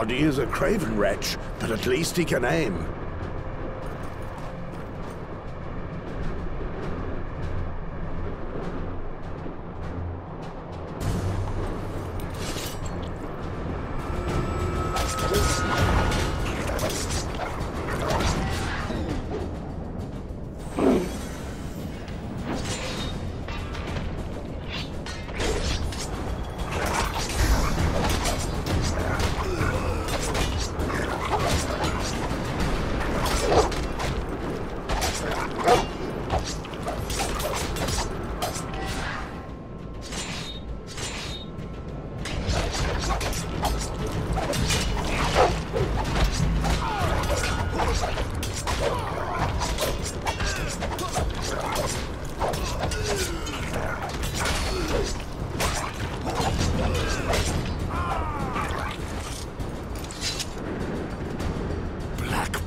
body is a craven wretch, but at least he can aim.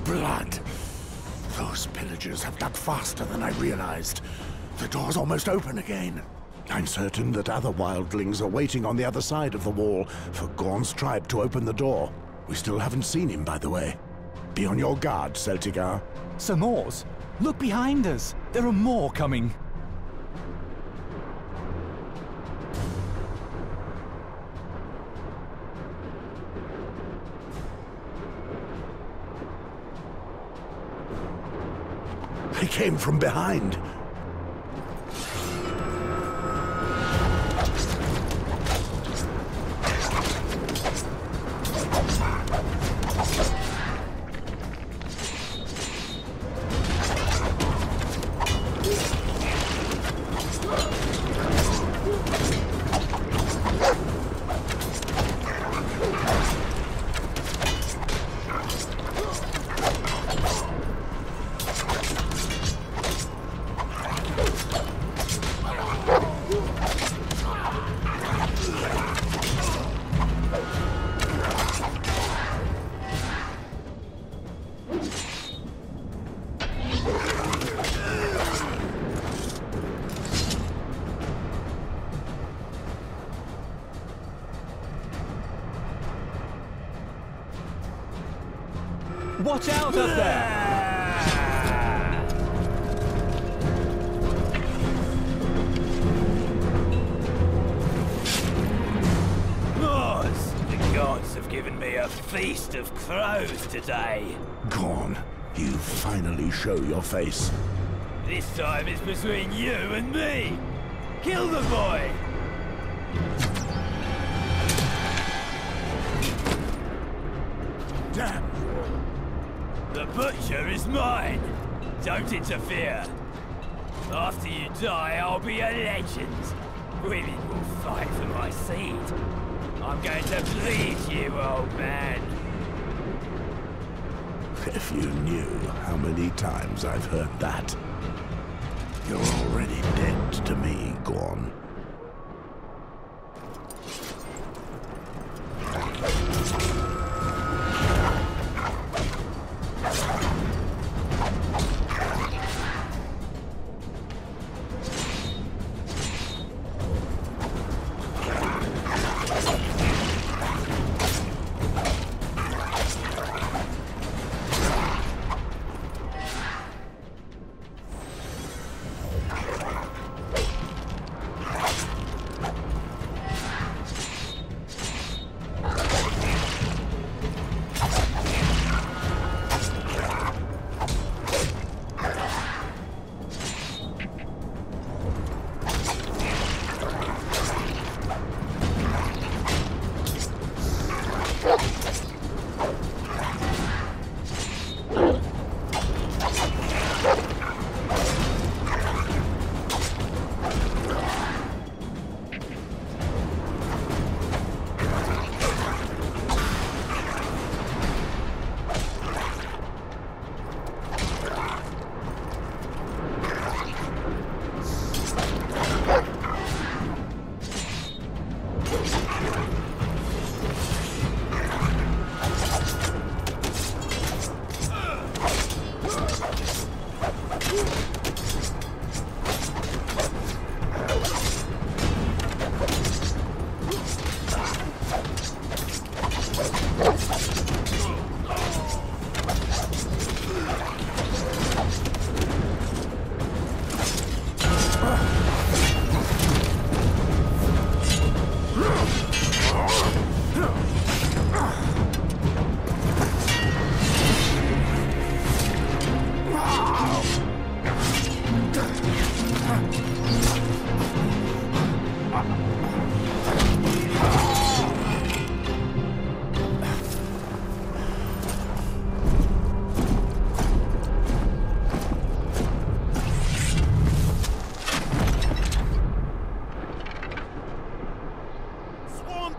Blood! Those pillagers have dug faster than I realized. The door's almost open again. I'm certain that other wildlings are waiting on the other side of the wall for Gorn's tribe to open the door. We still haven't seen him, by the way. Be on your guard, Celtigar. Some Moors? Look behind us! There are more coming! They came from behind. Watch out up there! Moors, the gods have given me a feast of crows today. Gorn, you finally show your face. This time it's between you and me. Kill the boy! Damn! The butcher is mine! Don't interfere! After you die, I'll be a legend! Women will fight for my seed! I'm going to bleed you, old man! If you knew how many times I've heard that. You're already dead to me, Gorn.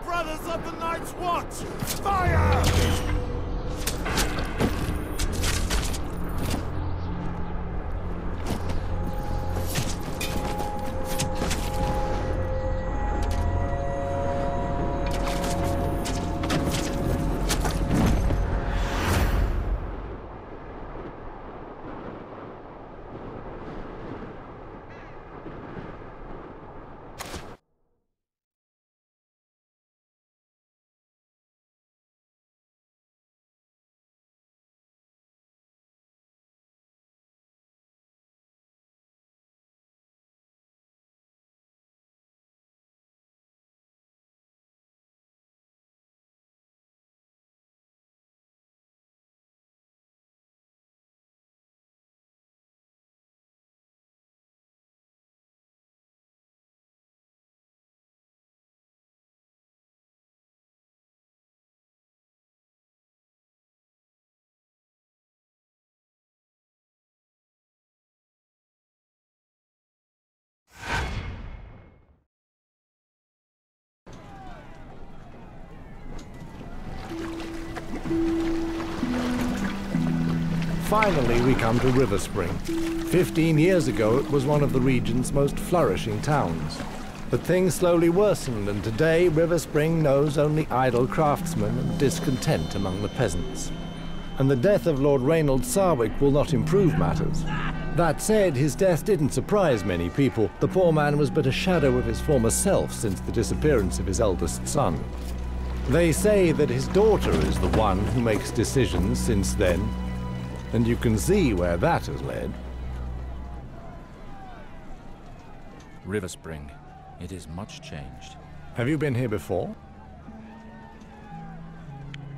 Brothers of the Night's Watch! Fire! Finally, we come to River Spring. 15 years ago, it was one of the region's most flourishing towns. But things slowly worsened, and today River Spring knows only idle craftsmen and discontent among the peasants. And the death of Lord Reynold Sarwick will not improve matters. That said, his death didn't surprise many people. The poor man was but a shadow of his former self since the disappearance of his eldest son. They say that his daughter is the one who makes decisions since then. And you can see where that has led. River Spring. It is much changed. Have you been here before?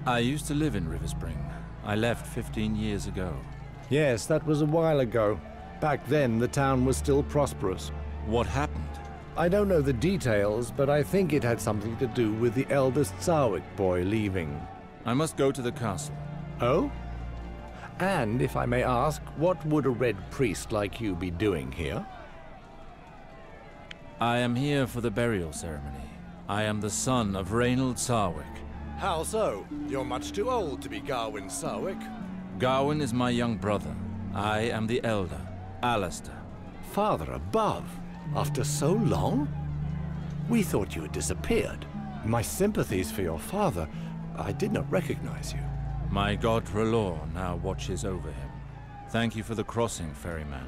I used to live in River Spring. I left 15 years ago. Yes, that was a while ago. Back then, the town was still prosperous. What happened? I don't know the details, but I think it had something to do with the eldest Sarwick boy leaving. I must go to the castle. Oh? And, if I may ask, what would a red priest like you be doing here? I am here for the burial ceremony. I am the son of Reynold Sarwick. How so? You're much too old to be Gawain Sarwick. Gawain is my young brother. I am the elder, Alistair. Father above? After so long? We thought you had disappeared. My sympathies for your father. I did not recognize you. My god R'hllor now watches over him. Thank you for the crossing, ferryman.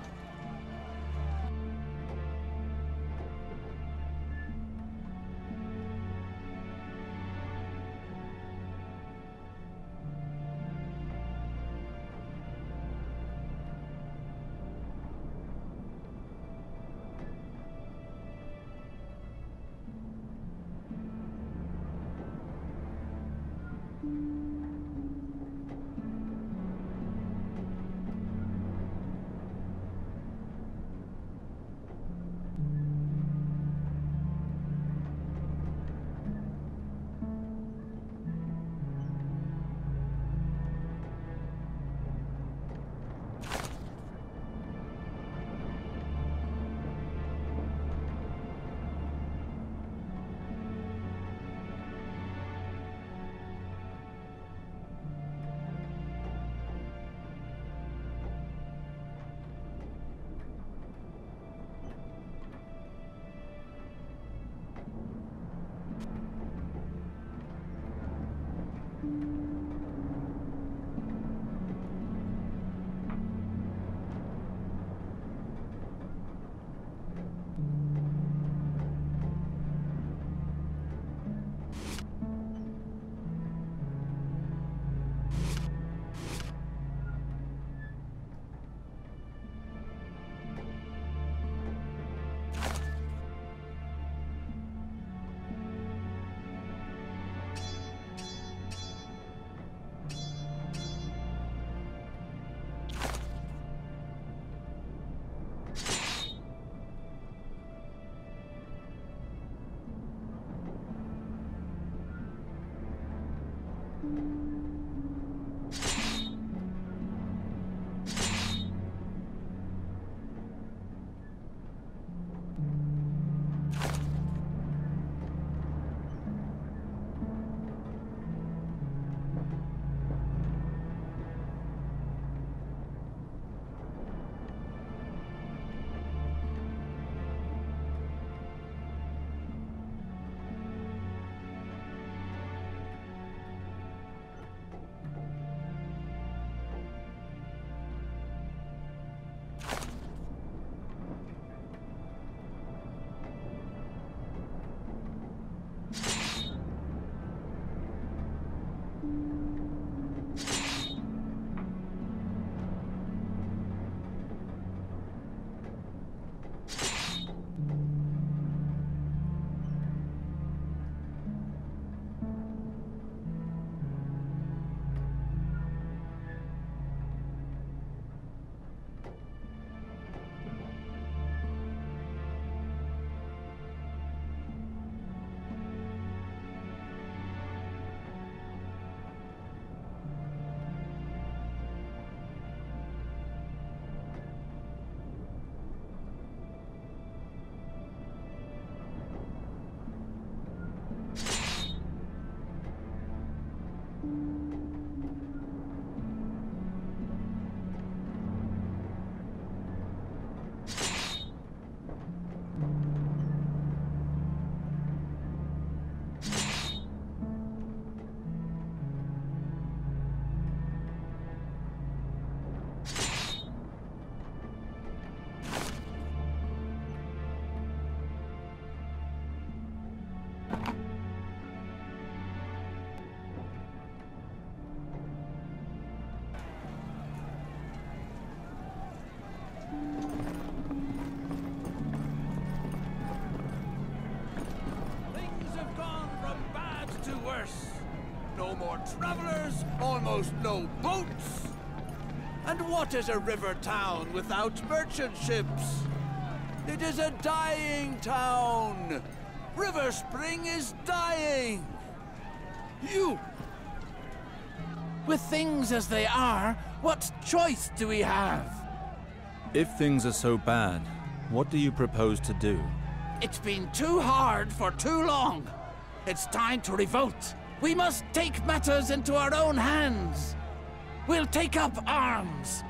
travelers, almost no boats. And what is a river town without merchant ships? It is a dying town. River Spring is dying. You... With things as they are, what choice do we have? If things are so bad, what do you propose to do? It's been too hard for too long. It's time to revolt. We must take matters into our own hands. We'll take up arms.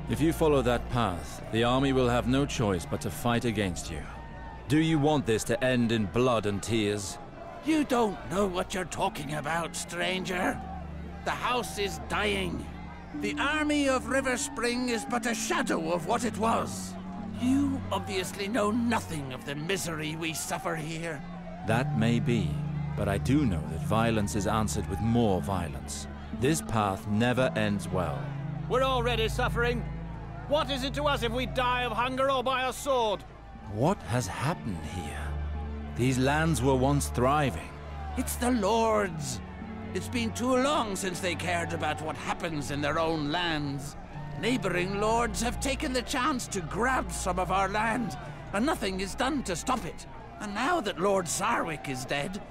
If you follow that path, the army will have no choice but to fight against you. Do you want this to end in blood and tears? You don't know what you're talking about, stranger. The house is dying. The army of River Spring is but a shadow of what it was. You obviously know nothing of the misery we suffer here. That may be, but I do know that violence is answered with more violence. This path never ends well. We're already suffering. What is it to us if we die of hunger or by a sword? What has happened here? These lands were once thriving. It's the Lords. It's been too long since they cared about what happens in their own lands. Neighboring lords have taken the chance to grab some of our land, and nothing is done to stop it. And now that Lord Sarwick is dead,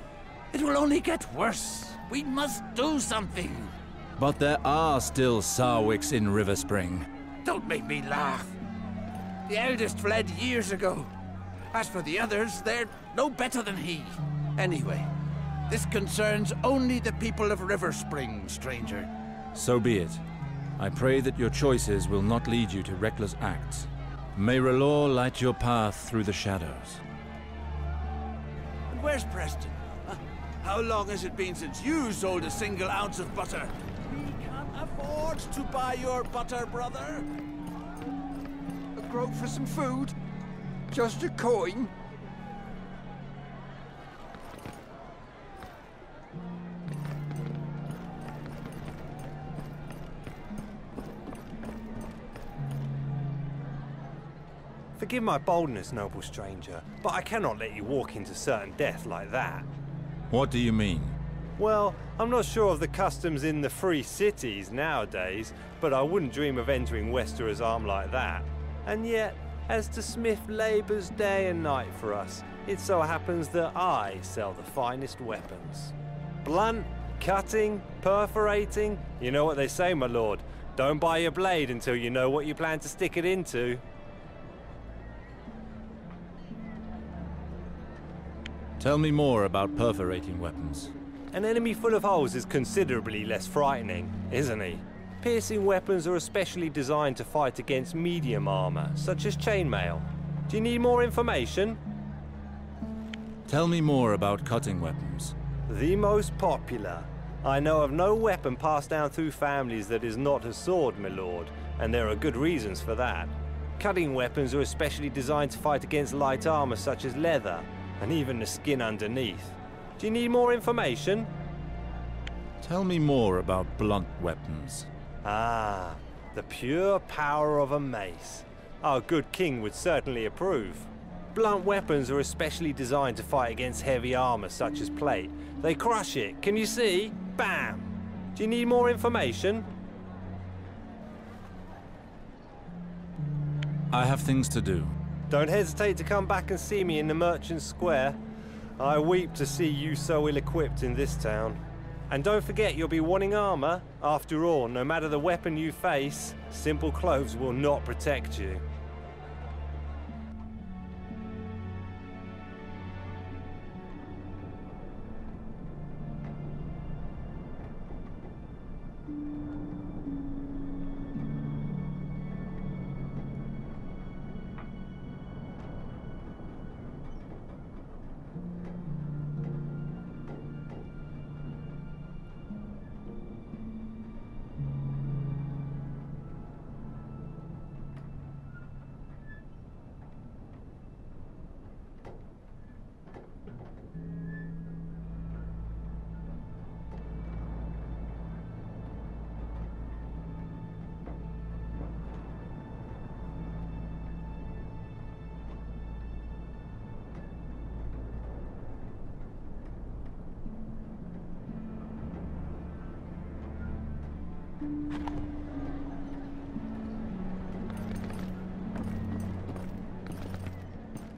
it will only get worse. We must do something. But there are still Sarwicks in River Spring. Don't make me laugh. The eldest fled years ago. As for the others, they're no better than he. Anyway, this concerns only the people of River Spring, stranger. So be it. I pray that your choices will not lead you to reckless acts. May R'hllor light your path through the shadows. And where's Preston? How long has it been since you sold a single ounce of butter? We can't afford to buy your butter, brother. A groat for some food? Just a coin? Forgive my boldness, noble stranger, but I cannot let you walk into certain death like that. What do you mean? Well, I'm not sure of the customs in the free cities nowadays, but I wouldn't dream of entering Westerer's arm like that. And yet, as the smith labours day and night for us, it so happens that I sell the finest weapons. Blunt, cutting, perforating, you know what they say, my lord. Don't buy your blade until you know what you plan to stick it into. Tell me more about perforating weapons. An enemy full of holes is considerably less frightening, isn't he? Piercing weapons are especially designed to fight against medium armor, such as chainmail. Do you need more information? Tell me more about cutting weapons. The most popular. I know of no weapon passed down through families that is not a sword, my lord, and there are good reasons for that. Cutting weapons are especially designed to fight against light armor such as leather, and even the skin underneath. Do you need more information? Tell me more about blunt weapons. Ah, the pure power of a mace. Our good king would certainly approve. Blunt weapons are especially designed to fight against heavy armor such as plate. They crush it, can you see? Bam! Do you need more information? I have things to do. Don't hesitate to come back and see me in the Merchant Square. I weep to see you so ill-equipped in this town. And don't forget you'll be wanting armor. After all, no matter the weapon you face, simple clothes will not protect you.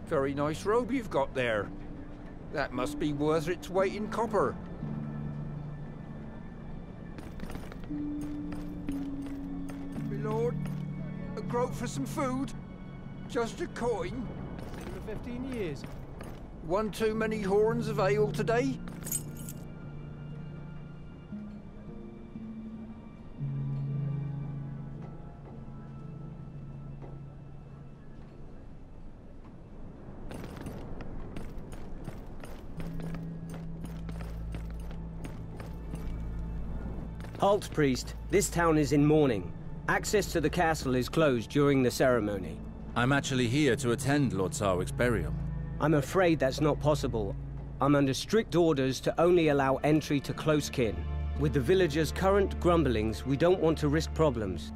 Very nice robe you've got there. That must be worth its weight in copper. My lord, a groat for some food? Just a coin? For 15 years. One too many horns of ale today? Halt, priest. This town is in mourning. Access to the castle is closed during the ceremony. I'm actually here to attend Lord Sarwick's burial. I'm afraid that's not possible. I'm under strict orders to only allow entry to close kin. With the villagers' current grumblings, we don't want to risk problems.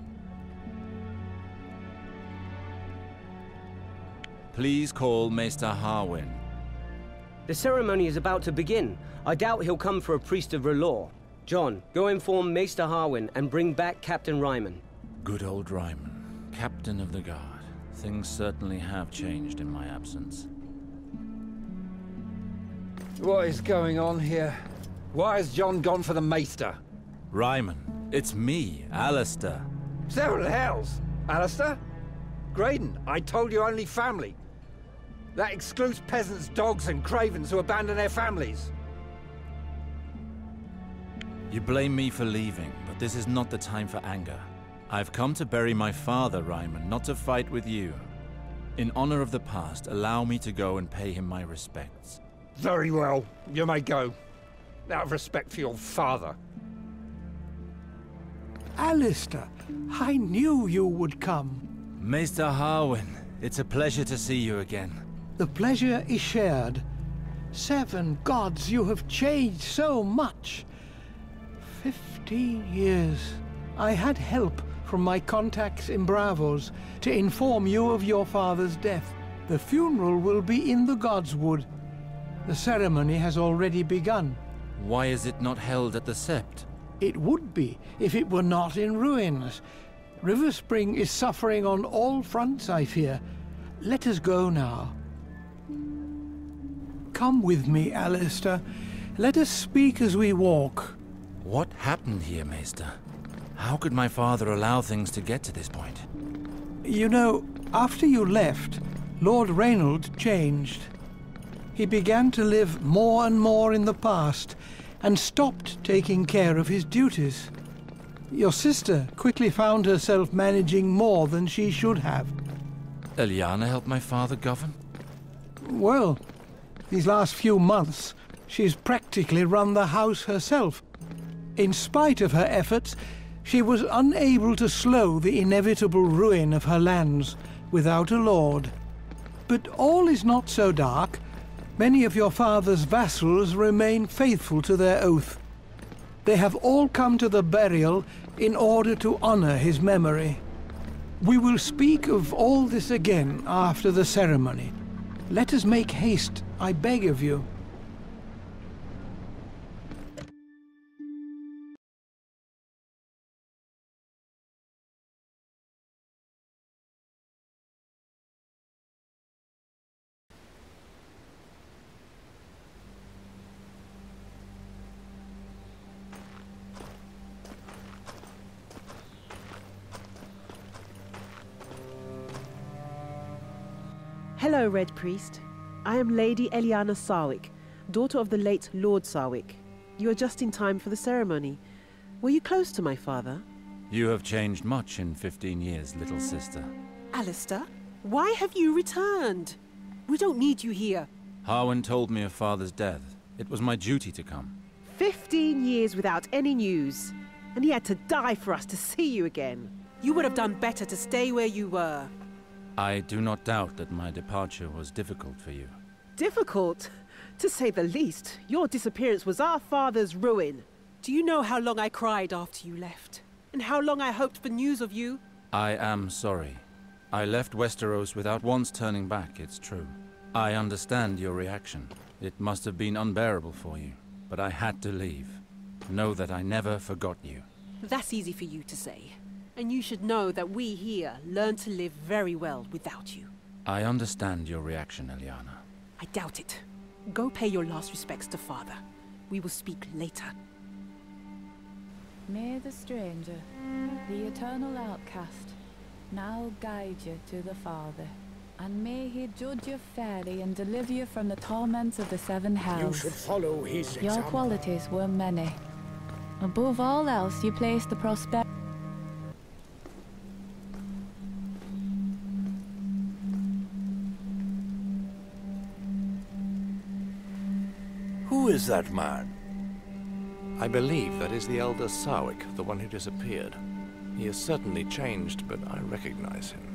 Please call Maester Harwin. The ceremony is about to begin. I doubt he'll come for a priest of R'hllor. John, go inform Maester Harwin and bring back Captain Ryman. Good old Ryman, Captain of the Guard. Things certainly have changed in my absence. What is going on here? Why has John gone for the Maester? Ryman, it's me, Alistair. Several hells! Alistair? Graydon, I told you only family. That excludes peasants, dogs and cravens who abandon their families. You blame me for leaving, but this is not the time for anger. I've come to bury my father, Ryman, not to fight with you. In honor of the past, allow me to go and pay him my respects. Very well, you may go. Out of respect for your father. Alistair, I knew you would come. Maester Harwin, it's a pleasure to see you again. The pleasure is shared. 7 gods, you have changed so much. 15 years. I had help from my contacts in Bravos to inform you of your father's death. The funeral will be in the Godswood. The ceremony has already begun. Why is it not held at the Sept? It would be if it were not in ruins. River Spring is suffering on all fronts, I fear. Let us go now. Come with me, Alistair. Let us speak as we walk. What happened here, Maester? How could my father allow things to get to this point? You know, after you left, Lord Reynold changed. He began to live more and more in the past, and stopped taking care of his duties. Your sister quickly found herself managing more than she should have. Eliana helped my father govern? Well, these last few months, she's practically run the house herself. In spite of her efforts, she was unable to slow the inevitable ruin of her lands without a lord. But all is not so dark. Many of your father's vassals remain faithful to their oath. They have all come to the burial in order to honor his memory. We will speak of all this again after the ceremony. Let us make haste, I beg of you. Hello, Red Priest. I am Lady Eliana Sarwick, daughter of the late Lord Sarwick. You are just in time for the ceremony. Were you close to my father? You have changed much in 15 years, little sister. Alistair, why have you returned? We don't need you here. Harwin told me of father's death. It was my duty to come. 15 years without any news, and he had to die for us to see you again. You would have done better to stay where you were. I do not doubt that my departure was difficult for you. Difficult? To say the least. Your disappearance was our father's ruin. Do you know how long I cried after you left? And how long I hoped for news of you? I am sorry. I left Westeros without once turning back, it's true. I understand your reaction. It must have been unbearable for you. But I had to leave. Know that I never forgot you. That's easy for you to say. And you should know that we here learn to live very well without you. I understand your reaction, Eliana. I doubt it. Go pay your last respects to Father. We will speak later. May the stranger, the eternal outcast, now guide you to the Father. And may he judge you fairly and deliver you from the torments of the seven hells. You should follow his example. Your qualities were many. Above all else, you placed the prosperity. Who is that man? I believe that is the elder Sarwick, the one who disappeared. He has certainly changed, but I recognize him.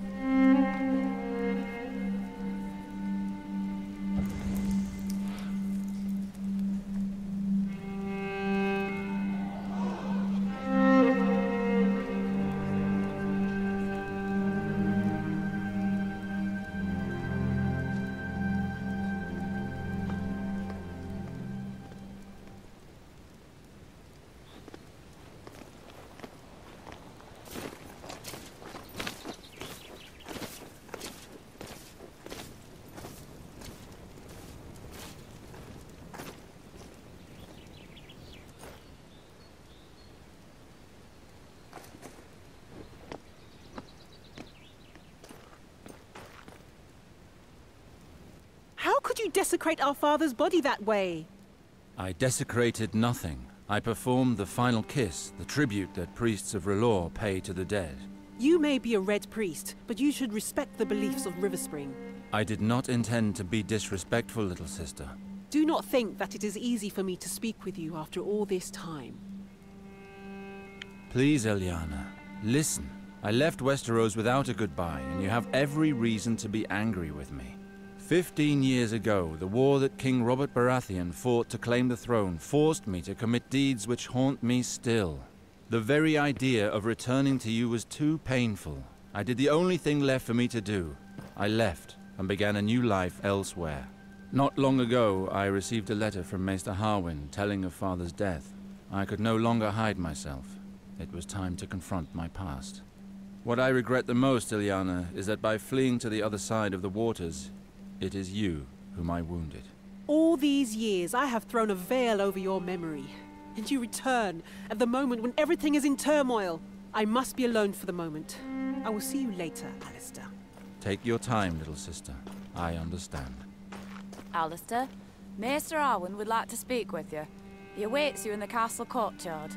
How could you desecrate our father's body that way? I desecrated nothing. I performed the final kiss, the tribute that priests of R'hllor pay to the dead. You may be a Red Priest, but you should respect the beliefs of Riverspring. I did not intend to be disrespectful, little sister. Do not think that it is easy for me to speak with you after all this time. Please, Eliana, listen. I left Westeros without a goodbye, and you have every reason to be angry with me. 15 years ago, the war that King Robert Baratheon fought to claim the throne forced me to commit deeds which haunt me still. The very idea of returning to you was too painful. I did the only thing left for me to do. I left and began a new life elsewhere. Not long ago, I received a letter from Maester Harwin telling of Father's death. I could no longer hide myself. It was time to confront my past. What I regret the most, Eliana, is that by fleeing to the other side of the waters, it is you whom I wounded. All these years, I have thrown a veil over your memory. And you return at the moment when everything is in turmoil. I must be alone for the moment. I will see you later, Alistair. Take your time, little sister. I understand. Alistair, Maester Arwen would like to speak with you. He awaits you in the castle courtyard.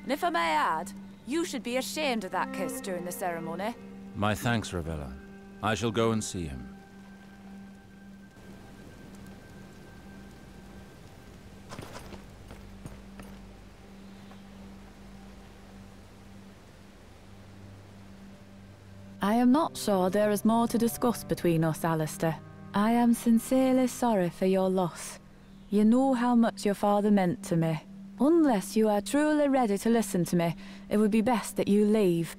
And if I may add, you should be ashamed of that kiss during the ceremony. My thanks, Ravella. I shall go and see him. I am not sure there is more to discuss between us, Alistair. I am sincerely sorry for your loss. You know how much your father meant to me. Unless you are truly ready to listen to me, it would be best that you leave.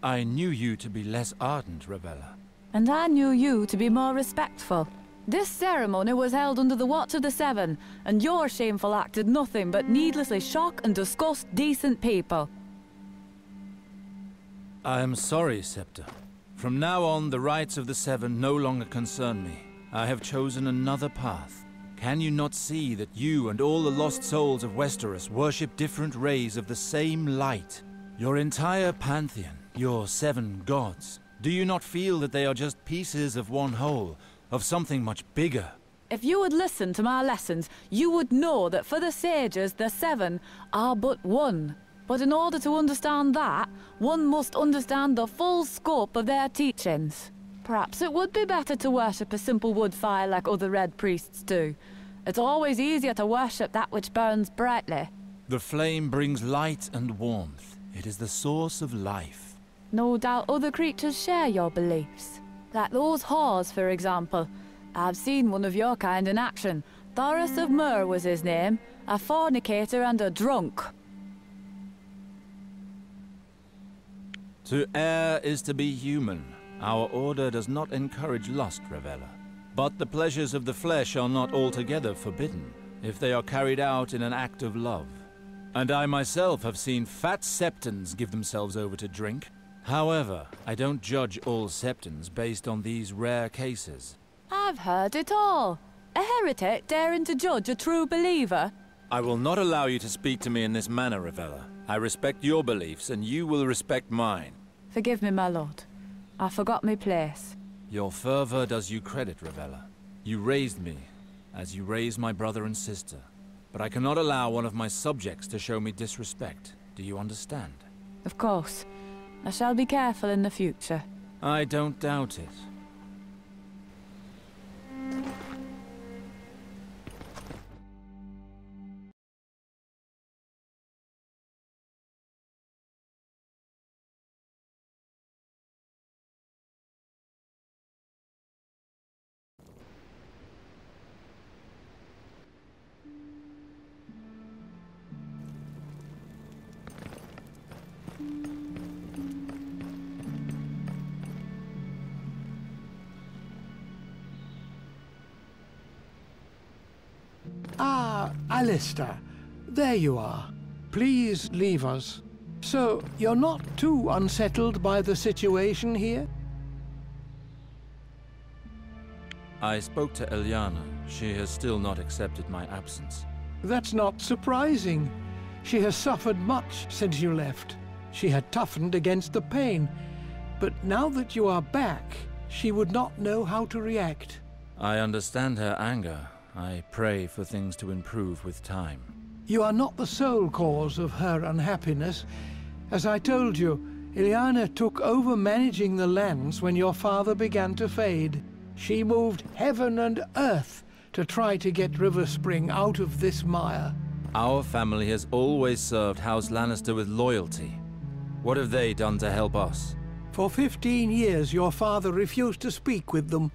I knew you to be less ardent, Ravella. And I knew you to be more respectful. This ceremony was held under the watch of the Seven, and your shameful act did nothing but needlessly shock and disgust decent people. I am sorry, Septa. From now on, the rights of the Seven no longer concern me. I have chosen another path. Can you not see that you and all the lost souls of Westeros worship different rays of the same light? Your entire pantheon, your 7 gods, do you not feel that they are just pieces of one whole, of something much bigger? If you would listen to my lessons, you would know that for the sages, the 7 are but one. But in order to understand that, one must understand the full scope of their teachings. Perhaps it would be better to worship a simple wood fire like other Red Priests do. It's always easier to worship that which burns brightly. The flame brings light and warmth. It is the source of life. No doubt other creatures share your beliefs. Like those whores, for example. I've seen one of your kind in action. Thoros of Myr was his name. A fornicator and a drunk. To err is to be human. Our order does not encourage lust, Ravella. But the pleasures of the flesh are not altogether forbidden. if they are carried out in an act of love. And I myself have seen fat septons give themselves over to drink. However, I don't judge all septons based on these rare cases. I've heard it all. A heretic daring to judge a true believer. I will not allow you to speak to me in this manner, Ravella. I respect your beliefs, and you will respect mine. Forgive me, my lord. I forgot my place. Your fervor does you credit, Ravella. You raised me, as you raised my brother and sister. But I cannot allow one of my subjects to show me disrespect. Do you understand? Of course. I shall be careful in the future. I don't doubt it. Ah, Alistair. There you are. Please leave us. So, you're not too unsettled by the situation here? I spoke to Ilyana. She has still not accepted my absence. That's not surprising. She has suffered much since you left. She had toughened against the pain. But now that you are back, she would not know how to react. I understand her anger. I pray for things to improve with time. You are not the sole cause of her unhappiness. As I told you, Ilyana took over managing the lands when your father began to fade. She moved heaven and earth to try to get River Spring out of this mire. Our family has always served House Lannister with loyalty. What have they done to help us? For 15 years your father refused to speak with them,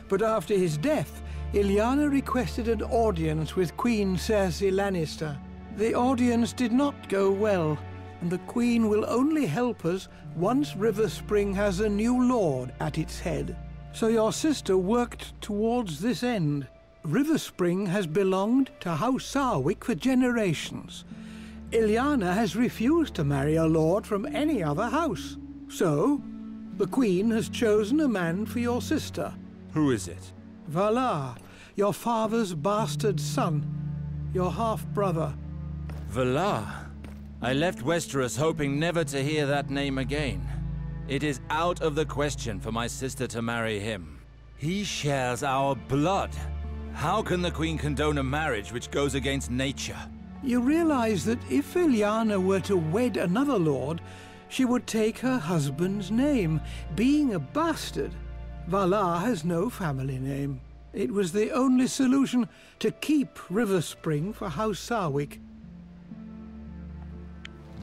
but after his death, Ilyana requested an audience with Queen Cersei Lannister. The audience did not go well, and the Queen will only help us once River Spring has a new lord at its head. So your sister worked towards this end. River Spring has belonged to House Sarwick for generations. Ilyana has refused to marry a lord from any other house. So, the Queen has chosen a man for your sister. Who is it? Valar, your father's bastard son, your half-brother. Valar? I left Westeros hoping never to hear that name again. It is out of the question for my sister to marry him. He shares our blood. How can the Queen condone a marriage which goes against nature? You realize that if Ilyana were to wed another lord, she would take her husband's name. Being a bastard, Valar has no family name. It was the only solution to keep River Spring for House Sarwick.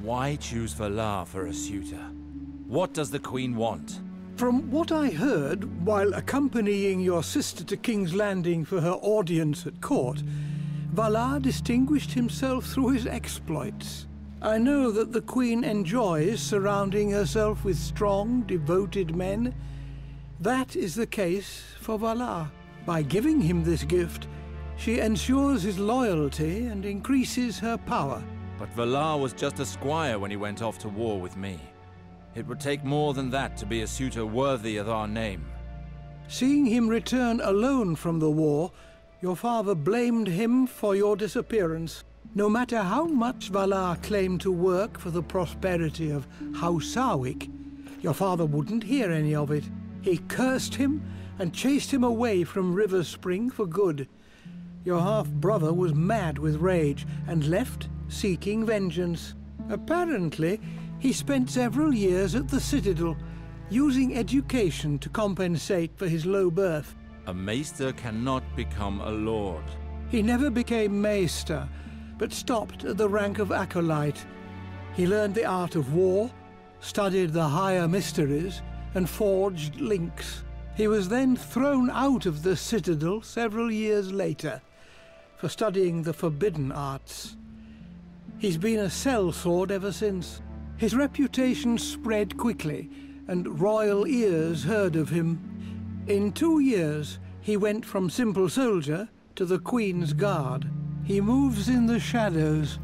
Why choose Valar for a suitor? What does the Queen want? From what I heard while accompanying your sister to King's Landing for her audience at court, Valar distinguished himself through his exploits. I know that the Queen enjoys surrounding herself with strong, devoted men. That is the case for Valar. By giving him this gift, she ensures his loyalty and increases her power. But Valar was just a squire when he went off to war with me. It would take more than that to be a suitor worthy of our name. Seeing him return alone from the war, your father blamed him for your disappearance. No matter how much Valar claimed to work for the prosperity of House Sarwick, your father wouldn't hear any of it. He cursed him and chased him away from River Spring for good. Your half-brother was mad with rage and left seeking vengeance. Apparently, he spent several years at the Citadel, using education to compensate for his low birth. A maester cannot become a lord. He never became maester, but stopped at the rank of acolyte. He learned the art of war, studied the higher mysteries, and forged links. He was then thrown out of the Citadel several years later for studying the forbidden arts. He's been a sellsword ever since. His reputation spread quickly, and royal ears heard of him. In 2 years, he went from simple soldier to the Queen's Guard. He He moves in the shadows.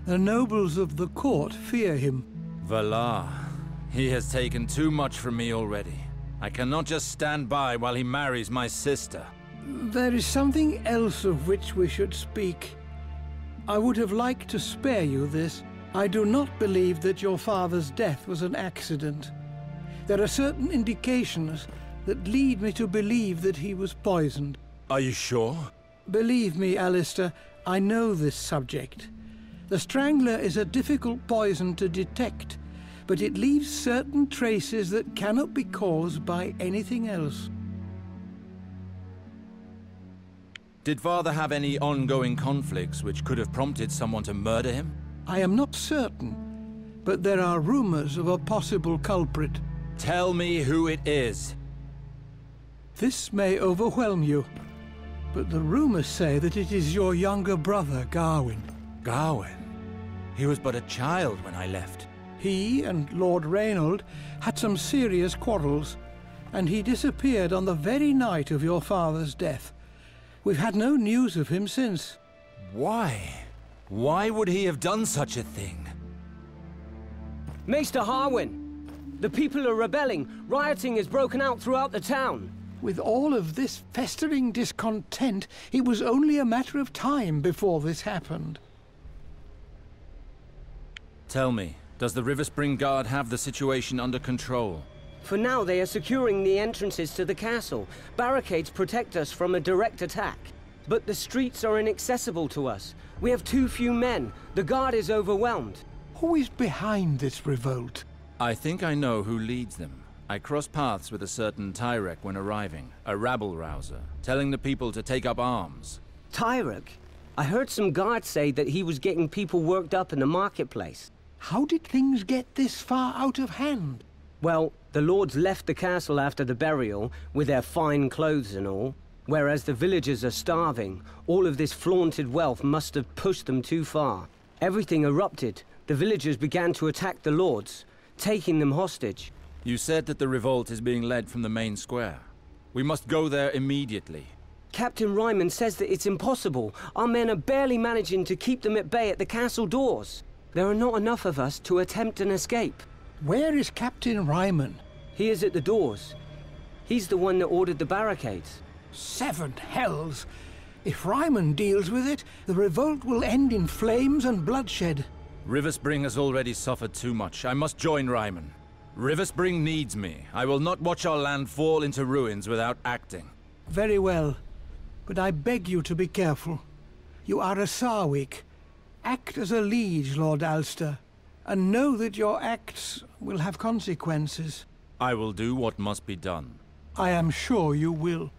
The nobles of the court fear him. Valar. He has taken too much from me already. I cannot just stand by while he marries my sister. There is something else of which we should speak. I would have liked to spare you this. I do not believe that your father's death was an accident. There are certain indications that lead me to believe that he was poisoned. Are you sure? Believe me, Alistair, I know this subject. The Strangler is a difficult poison to detect, but it leaves certain traces that cannot be caused by anything else. Did Father have any ongoing conflicts which could have prompted someone to murder him? I am not certain, but there are rumors of a possible culprit. Tell me who it is. This may overwhelm you, but the rumors say that it is your younger brother, Gawain. Gawain? He was but a child when I left. He and Lord Reynold had some serious quarrels, and he disappeared on the very night of your father's death. We've had no news of him since. Why? Why would he have done such a thing? Maester Harwin! The people are rebelling. Rioting has broken out throughout the town. With all of this festering discontent, it was only a matter of time before this happened. Tell me, does the River Spring Guard have the situation under control? For now, they are securing the entrances to the castle. Barricades protect us from a direct attack. But the streets are inaccessible to us. We have too few men. The guard is overwhelmed. Who is behind this revolt? I think I know who leads them. I crossed paths with a certain Tyrek when arriving, a rabble-rouser, telling the people to take up arms. Tyrek? I heard some guards say that he was getting people worked up in the marketplace. How did things get this far out of hand? Well, the lords left the castle after the burial, with their fine clothes and all. Whereas the villagers are starving, all of this flaunted wealth must have pushed them too far. Everything erupted. The villagers began to attack the lords, taking them hostage. You said that the revolt is being led from the main square. We must go there immediately. Captain Ryman says that it's impossible. Our men are barely managing to keep them at bay at the castle doors. There are not enough of us to attempt an escape. Where is Captain Ryman? He is at the doors. He's the one that ordered the barricades. 7 hells! If Ryman deals with it, the revolt will end in flames and bloodshed. River Spring has already suffered too much. I must join Ryman. River Spring needs me. I will not watch our land fall into ruins without acting. Very well, but I beg you to be careful. You are a Sarwick. Act as a liege, Lord Alster, and know that your acts will have consequences. I will do what must be done. I am sure you will.